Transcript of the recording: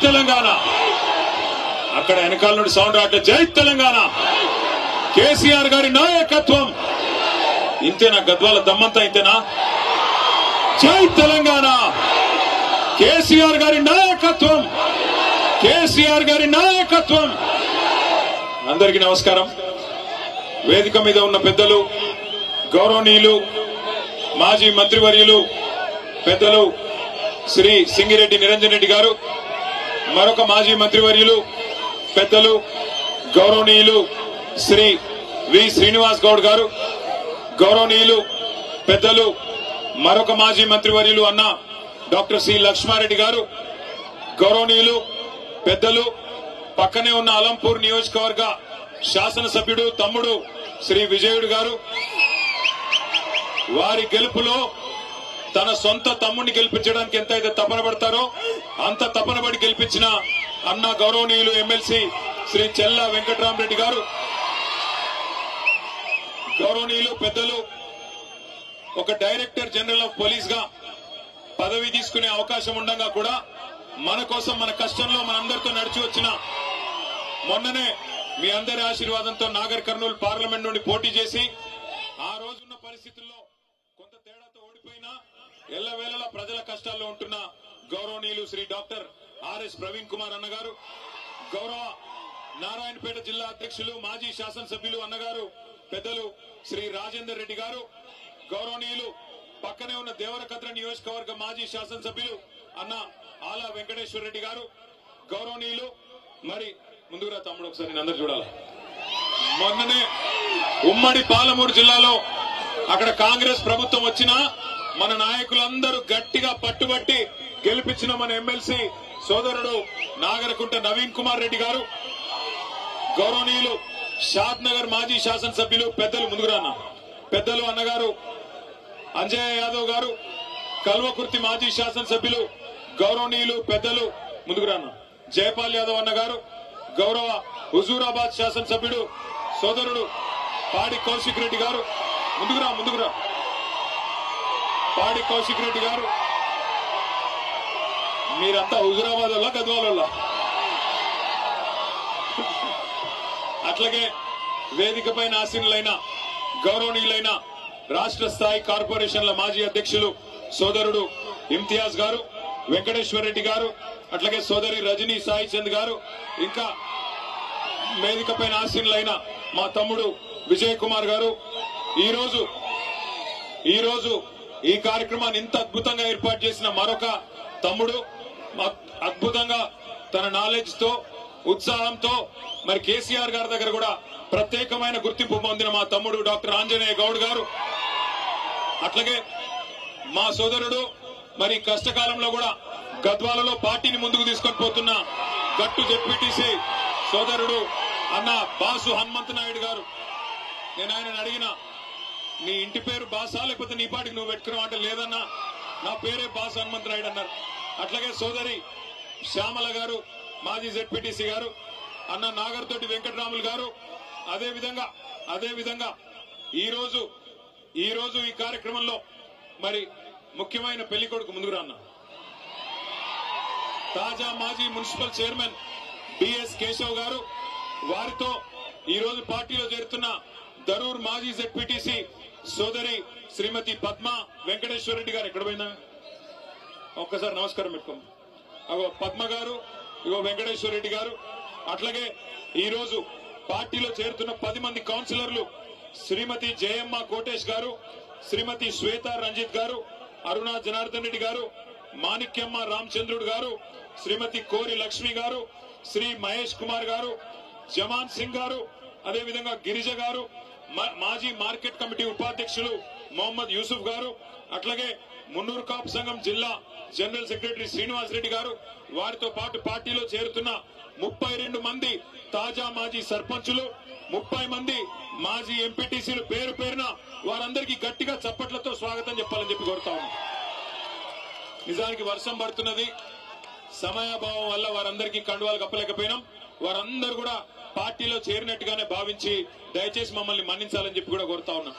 తెలంగాణ. అక్కడ వెనకాల నుండి సౌండ్ రావట్లేదు. జై తెలంగాణ. కేసీఆర్ గారి నాయకత్వం. ఇంతేనా గద్వాల దమ్మంతా? ఇంతేనా? జై తెలంగాణ. కేసీఆర్ గారి నాయకత్వం. కేసీఆర్ గారి నాయకత్వం. అందరికీ నమస్కారం. వేదిక మీద ఉన్న పెద్దలు, గౌరవనీయులు, మాజీ మంత్రివర్యులు పెద్దలు శ్రీ సింగిరెడ్డి నిరంజన్ రెడ్డి గారు, మరొక మాజీ మంత్రివర్యులు పెద్దలు గౌరవనీయులు శ్రీ వి శ్రీనివాస్ గౌడ్ గారు, గౌరవనీయులు పెద్దలు మరొక మాజీ మంత్రివర్యులు అన్న డాక్టర్ సి లక్ష్మారెడ్డి గారు, గౌరవనీయులు పెద్దలు పక్కనే ఉన్న అలంపూర్ నియోజకవర్గ శాసనసభ్యుడు తమ్ముడు శ్రీ విజయుడు గారు, వారి గెలుపులో తన సొంత తమ్ముడిని గెలిపించడానికి ఎంతైతే తపన పడతారో అంత తపన పడి గెలిపించిన అన్న గౌరవనీయులు ఎమ్మెల్సీ శ్రీ చెల్లా వెంకట్రామరెడ్డి గారు, గౌరవనీయులు పెద్దలు ఒక డైరెక్టర్ జనరల్ ఆఫ్ పోలీస్ గా పదవి తీసుకునే అవకాశం ఉండగా కూడా మన కోసం మన కష్టంలో మనందరితో నడిచి వచ్చిన, మొన్ననే మీ అందరి ఆశీర్వాదంతో నాగర్ కర్నూలు పార్లమెంట్ నుండి పోటీ చేసి ఆ రోజున్న పరిస్థితుల్లో కొంత తేడాతో ఓడిపోయినా ఎల్లవేళలా ప్రజల కష్టాల్లో ఉంటున్న గౌరవనీయులు శ్రీ డాక్టర్ ఆర్ఎస్ ప్రవీణ్ కుమార్ అన్నగారు, గౌరవ నారాయణపేట జిల్లా అధ్యక్షులు మాజీ శాసనసభ్యులు అన్నగారు పెద్దలు శ్రీ రాజేందర్ రెడ్డి గారు, గౌరవనీయులు పక్కనే ఉన్న దేవరకద్ర నియోజకవర్గ మాజీ శాసనసభ్యులు అన్న ఆలా వెంకటేశ్వర రెడ్డి గారు, గౌరవనీయులు మరి ముందుగా తమ్ముడు ఒకసారి నేను అందరు చూడాలి. మొన్ననే ఉమ్మడి పాలమూరు జిల్లాలో అక్కడ కాంగ్రెస్ ప్రభుత్వం వచ్చినా మన నాయకులందరూ గట్టిగా పట్టుబట్టి గెలిపించిన మన ఎమ్మెల్సీ సోదరుడు నాగరకుంట నవీన్ కుమార్ రెడ్డి గారు, గౌరవనీయులు షాద్ నగర్ మాజీ శాసనసభ్యులు పెద్దలు ముందుకురాన్న పెద్దలు అన్నగారు అంజయ్య యాదవ్ గారు, కల్వకుర్తి మాజీ శాసనసభ్యులు గౌరవనీయులు పెద్దలు ముందుకురాన్న జయపాల్ యాదవ్ అన్నగారు, గౌరవ హుజూరాబాద్ శాసనసభ్యుడు సోదరుడు పాడి కౌశిక్ రెడ్డి గారు, ముందుకురా పాడి కౌశిక్ రెడ్డి గారు. మీరంతా హుజూరాబాద్ వల్ల గద్వాల వల్ల. అట్లాగే వేదిక పైన ఆసీనులైన గౌరవనీయులైన రాష్ట్ర స్థాయి కార్పొరేషన్ల మాజీ అధ్యక్షులు సోదరుడు ఇమ్తియాజ్ గారు, వెంకటేశ్వర రెడ్డి గారు, అట్లాగే సోదరి రజనీ సాయి చంద్ గారు, ఇంకా వేదిక పైన ఆసీనులైన మా తమ్ముడు విజయ్ కుమార్ గారు. ఈ రోజు ఈ కార్యక్రమాన్ని ఇంత అద్భుతంగా ఏర్పాటు చేసిన మరొక తమ్ముడు, అద్భుతంగా తన నాలెడ్జ్ తో ఉత్సాహంతో మరి కేసీఆర్ గారి దగ్గర కూడా ప్రత్యేకమైన గుర్తింపు పొందిన మా తమ్ముడు డాక్టర్ ఆంజనేయ గౌడ్ గారు, అట్లాగే మా సోదరుడు మరి కష్టకాలంలో కూడా గద్వాలలో పార్టీని ముందుకు తీసుకొని పోతున్న గట్టు జెడ్పీటీసీ సోదరుడు అన్న బాసు హనుమంత్ నాయుడు గారు. నేను ఆయనను అడిగిన, నీ ఇంటి పేరు బాసా లేకపోతే నీ పాటికి నువ్వు పెట్టుకున్నావు అంటే లేదన్నా నా పేరే బాసు హనుమంత్ నాయుడు అన్నారు. అట్లాగే సోదరి శ్యామల గారు మాజీ జెడ్పీటీసీ గారు, అన్న నాగర్తోటి వెంకటరాములు గారు, అదేవిధంగా ఈ రోజు ఈ కార్యక్రమంలో మరి ముఖ్యమైన పెళ్లి కొడుకు ముందుకు రాన్న తాజా మాజీ మున్సిపల్ చైర్మన్ బిఎస్ కేశవ్ గారు, వారితో ఈ రోజు పార్టీలో చేరుతున్న దరూర్ మాజీ జెడ్పీటీసీ సోదరి శ్రీమతి పద్మ వెంకటేశ్వర రెడ్డి గారు. ఎక్కడ పోయినా ఒక్కసారి నమస్కారం పెట్టుకోండి. అగో పద్మ గారు, ఇగో వెంకటేశ్వర రెడ్డి గారు. అట్లాగే ఈ రోజు పార్టీలో చేరుతున్న 10 మంది కౌన్సిలర్లు శ్రీమతి జయమ్మ కోటేష్ గారు, శ్రీమతి శ్వేత రంజిత్ గారు, అరుణ జనార్దన్ రెడ్డి గారు, మాణిక్యమ్మ రామచంద్రుడు గారు, శ్రీమతి కోరి లక్ష్మి గారు, శ్రీ మహేష్ కుమార్ గారు, జమాన్ సింగ్ గారు, అదేవిధంగా గిరిజ గారు, మాజీ మార్కెట్ కమిటీ ఉపాధ్యక్షులు మొహమ్మద్ యూసుఫ్ గారు, అట్లాగే మున్నూరు కాపు సంఘం జిల్లా జనరల్ సెక్రటరీ శ్రీనివాస్ రెడ్డి గారు, వారితో పాటు పార్టీలో చేరుతున్న 32 మంది తాజా మాజీ సర్పంచులు, 30 మంది మాజీ ఎంపీటీసీలు పేరు పేరున వారందరికీ గట్టిగా చప్పట్లతో స్వాగతం చెప్పాలని చెప్పి కోరుతా ఉన్నాం. నిజానికి వర్షం పడుతున్నది, సమయాభావం వల్ల వారందరికీ కండువాలు కప్పలేకపోయినాం. వారందరూ కూడా పార్టీలో చేరినట్టుగానే భావించి దయచేసి మమ్మల్ని మన్నించాలని చెప్పి కూడా కోరుతా ఉన్నాం.